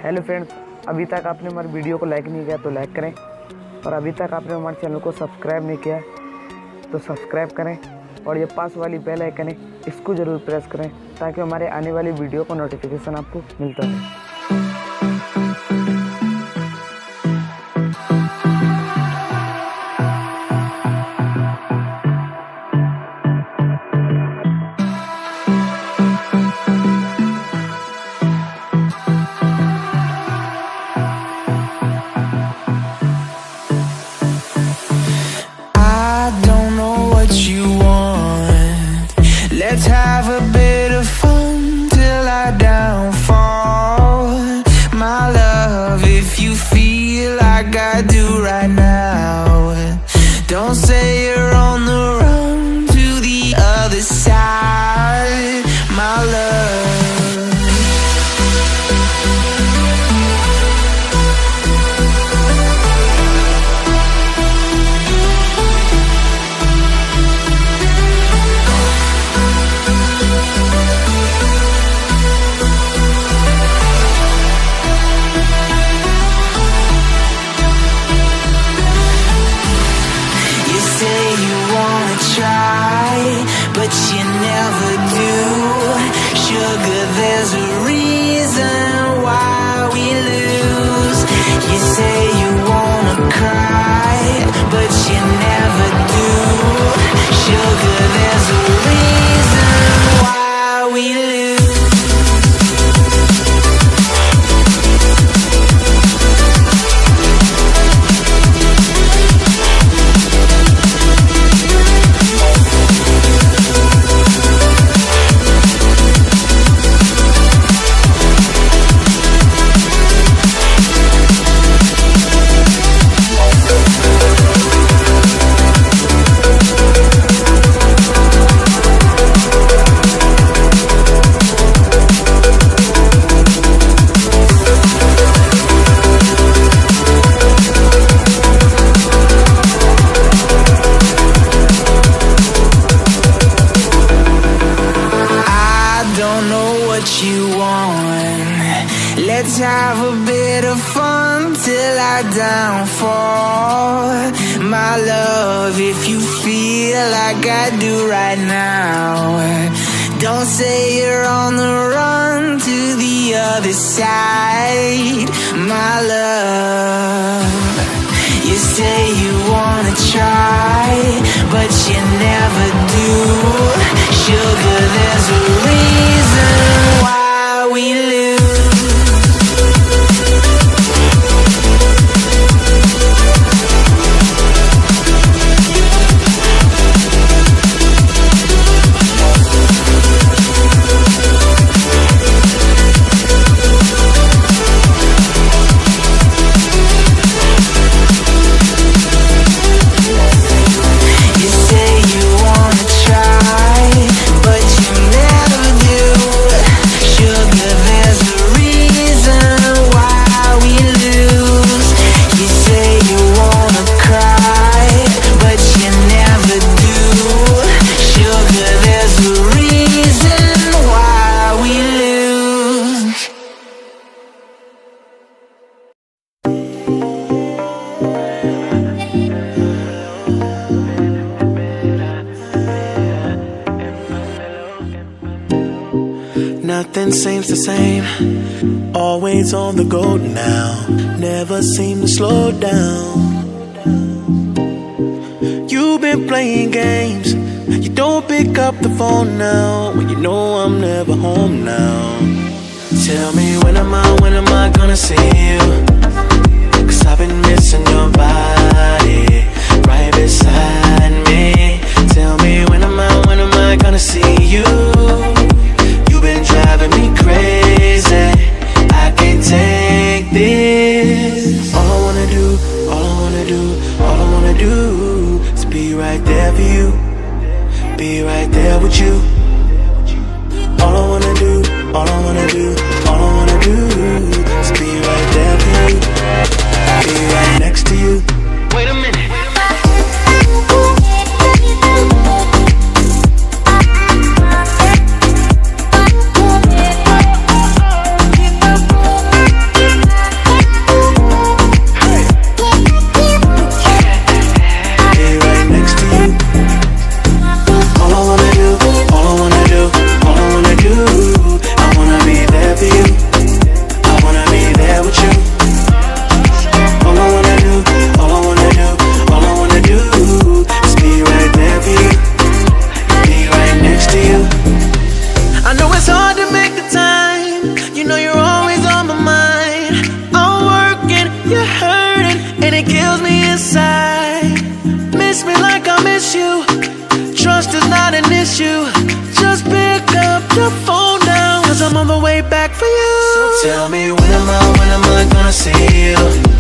Hello friends, अभी तक आपने हमारे वीडियो को लाइक नहीं किया तो लाइक करें, और अभी तक आपने हमारे चैनल को सब्सक्राइब नहीं किया तो सब्सक्राइब करें, और ये पास वाली बेल आइकन है इसको ज़रूर प्रेस करें ताकि हमारे आने वाली वीडियो का नोटिफिकेशन आपको मिलता रहे। Let's have a bit of fun till I downfall. My love, if you feel like I do right now, don't say you're on the run to the other side. My love, but you never do. Sugar, there's a reason why we lose. You say you wanna cry, but you never do. Sugar, there's a reason why we lose. Let's have a bit of fun till I downfall. My love, if you feel like I do right now, don't say you're on the run to the other side. My love, you say you wanna try, but you never do. Sugar, there's a reason why we lose. Nothing seems the same, always on the go now, never seem to slow down. You've been playing games, you don't pick up the phone now, when you know I'm never home now. Tell me when am I gonna see you? 'Cause I've been missing your body, right beside me. Tell me when am I gonna see you? Been driving me crazy, I can't take this. All I wanna do is be right there for you, be right there with you. All I wanna do is be right there for you, be right next to you. Wait a minute. miss you. Trust is not an issue. Just pick up the phone now, 'cause I'm on the way back for you. So tell me, when am I gonna see you?